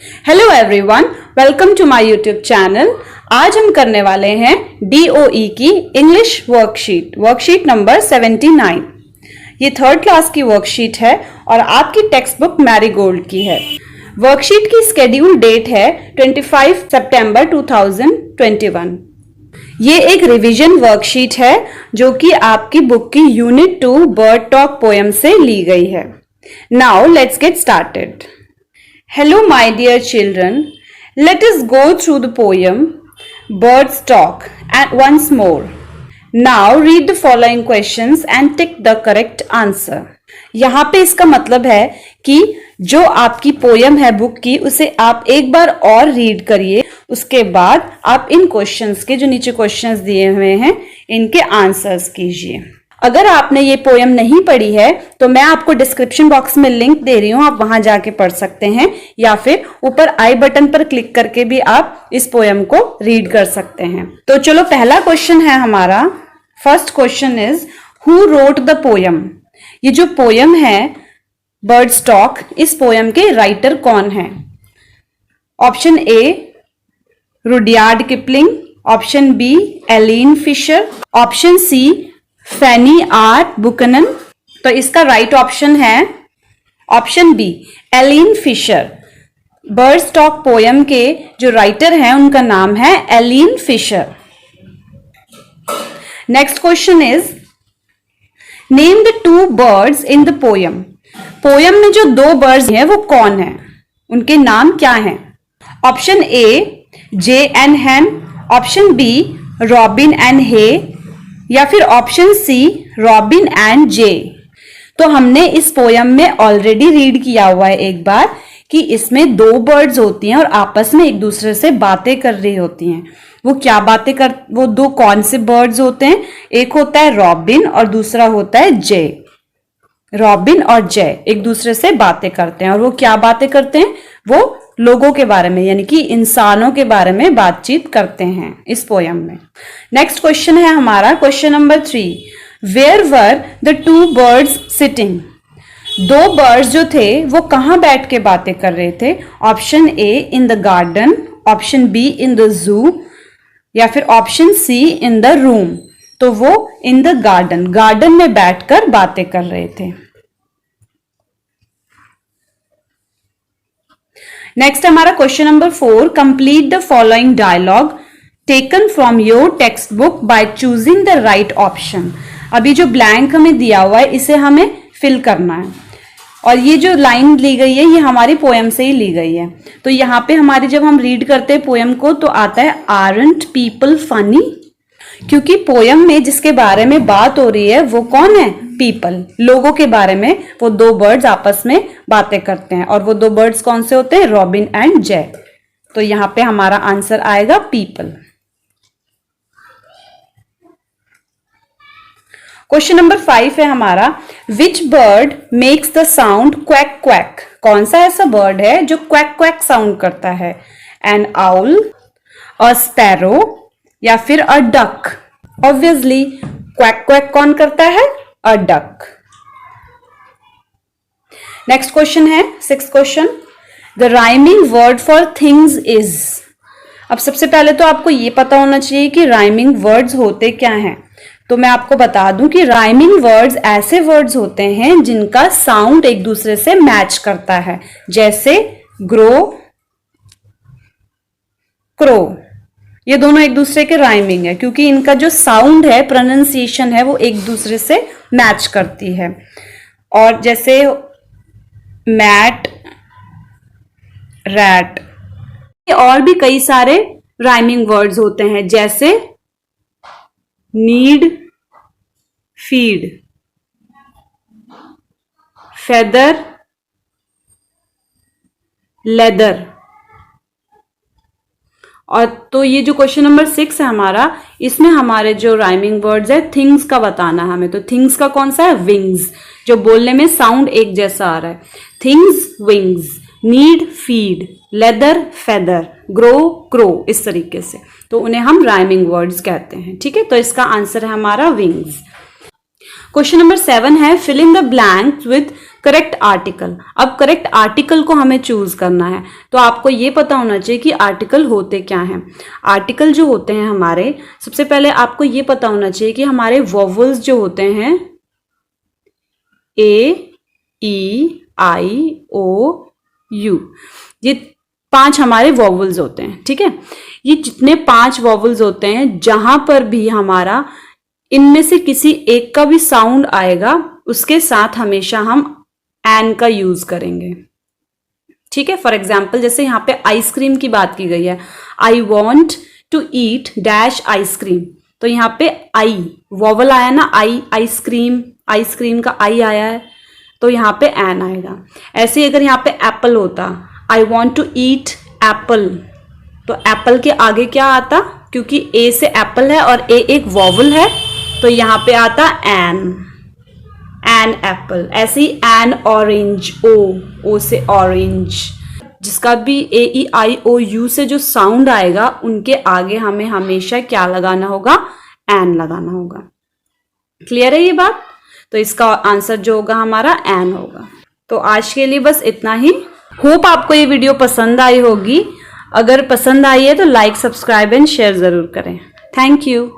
Hello everyone, welcome to my YouTube channel. आज हम करने वाले हैं DOE की इंग्लिश वर्कशीट नंबर 79। ये थर्ड क्लास की वर्कशीट है और आपकी टेक्स्ट बुक मैरीगोल्ड की है। वर्कशीट की स्केड्यूल डेट है 25 सितंबर 2021। ये एक रिवीजन वर्कशीट है जो कि आपकी बुक की यूनिट 2 बर्ड टॉक पोएम से ली गई है। Now let's get started. Hello, my dear children. Let us go through the poem Birds Talk and once more. Now read the following questions and tick the correct answer. यहाँ पे इसका मतलब है कि जो आपकी पोयम है बुक की उसे आप एक बार और रीड करिए। उसके बाद आप इन क्वेश्चंस के जो नीचे क्वेश्चंस दिए हुए हैं इनके आंसर्स कीजिए। अगर आपने ये पोयम नहीं पढ़ी है तो मैं आपको डिस्क्रिप्शन बॉक्स में लिंक दे रही हूं, आप वहां जाके पढ़ सकते हैं या फिर ऊपर आई बटन पर क्लिक करके भी आप इस पोयम को रीड कर सकते हैं। तो चलो पहला क्वेश्चन है हमारा। First question is who wrote the poem. ये जो पोयम है बर्ड्स टॉक, इस पोयम के राइटर कौन है? Option A Rudyard Kipling, option B Aileen Fisher, option C Fanny R Buchanan. तो इसका राइट ऑप्शन है option B Aileen Fisher. Birds Talk poem के जो राइटर हैं उनका नाम है Aileen Fisher. Next question is name the two birds in the poem. Poem में जो दो बर्ड्स हैं वो कौन है, उनके नाम क्या हैं? Option A jay and hen, option B robin and hay, या फिर option C robin and jay. तो हमने इस पोयम में ऑलरेडी रीड किया हुआ है एक बार कि इसमें दो बर्ड्स होती हैं और आपस में एक दूसरे से बातें कर रही होती हैं। वो दो कौन से बर्ड्स होते हैं? एक होता है रॉबिन और दूसरा होता है जे। रॉबिन और जे एक दूसरे से बातें करते हैं और वो क्या बातें करते हैं? वो लोगों के बारे में यानी कि इंसानों के बारे में बातचीत करते हैं इस पोयम में। नेक्स्ट क्वेश्चन है हमारा question number 3। Where were the two birds sitting. दो बर्ड्स जो थे वो कहां बैठ के बातें कर रहे थे? Option A in the garden, option B in the zoo, या फिर option C in the room. तो वो इन द गार्डन में बैठकर बातें कर रहे थे। नेक्स्ट हमारा question number 4। Complete the following dialogue taken from your text book by choosing the right option. अभी जो ब्लैंक हमें दिया हुआ है इसे हमें फिल करना है और ये जो लाइन ली गई है ये हमारी पोयम से ही ली गई है। तो यहाँ पे हमारी जब हम रीड करते हैं पोयम को तो आता है आरंट पीपल फनी, क्योंकि पोयम में जिसके बारे में बात हो रही है वो कौन है? पीपल, लोगों के बारे में वो दो बर्ड्स आपस में बातें करते हैं और वो दो बर्ड्स कौन से होते हैं? Robin and jay. तो यहां पे हमारा आंसर आएगा पीपल। क्वेश्चन नंबर 5 है हमारा। Which bird makes the sound quack quack. कौन सा ऐसा बर्ड है जो क्वैक क्वैक साउंड करता है? एन आउल, अ स्पैरो, या फिर a duck. Obviously quack quack कौन करता है? A duck. नेक्स्ट क्वेश्चन है 6th question. The rhyming word for things is. अब सबसे पहले तो आपको ये पता होना चाहिए कि राइमिंग वर्ड्स होते क्या हैं। तो मैं आपको बता दूं कि राइमिंग वर्ड्स ऐसे वर्ड्स होते हैं जिनका साउंड एक दूसरे से मैच करता है, जैसे ग्रो, क्रो। ये दोनों एक दूसरे के राइमिंग है क्योंकि इनका जो साउंड है, प्रोनाउंसिएशन है, वो एक दूसरे से मैच करती है। और जैसे मैट, रैट, और भी कई सारे राइमिंग वर्ड्स होते हैं जैसे नीड, फीड, फेदर, लेदर। और तो ये जो क्वेश्चन नंबर 6 है हमारा, इसमें हमारे जो राइमिंग वर्ड्स है थिंग्स का बताना है हमें। तो थिंग्स का कौन सा है? विंग्स, जो बोलने में साउंड एक जैसा आ रहा है। Things wings, need feed, leather feather, grow crow, इस तरीके से। तो उन्हें हम राइमिंग वर्ड्स कहते हैं। ठीक है, तो इसका आंसर है हमारा विंग्स। क्वेश्चन नंबर 7 है fill in the blanks with correct article. अब करेक्ट आर्टिकल को हमें चूज करना है, तो आपको ये पता होना चाहिए कि आर्टिकल होते क्या हैं। आर्टिकल जो होते हैं हमारे, सबसे पहले आपको ये पता होना चाहिए कि हमारे वोवल्स जो होते हैं ए, ई, आई, ओ, यू, ये 5 हमारे वोवल्स होते हैं। ठीक है, ये जितने 5 वोवल्स होते हैं, जहां पर भी हमारा इनमें से किसी एक का भी साउंड आएगा, उसके साथ हमेशा हम एन का यूज करेंगे। ठीक है, फॉर एग्जाम्पल जैसे यहाँ पे आइसक्रीम की बात की गई है, I want to eat dash ice cream, तो यहाँ पे आई वॉवल आया ना, आई, आइसक्रीम, आइसक्रीम का आई आया है, तो यहाँ पे एन आएगा। ऐसे ही अगर यहाँ पे एप्पल होता, I want to eat apple, तो एप्पल के आगे क्या आता, क्योंकि ए से एप्पल है और ए एक वॉवल है, तो यहाँ पे आता एन, एन एप्पल। ऐसे ही एन ऑरेंज, ओ से ऑरेंज, जिसका भी ए, ई, आई, ओ, यू से जो साउंड आएगा, उनके आगे हमें हमेशा क्या लगाना होगा, एन लगाना होगा। क्लियर है ये बात? तो इसका आंसर जो होगा हमारा एन होगा। तो आज के लिए बस इतना ही। होप आपको ये वीडियो पसंद आई होगी। अगर पसंद आई है तो लाइक, सब्सक्राइब एंड शेयर जरूर करें। Thank you.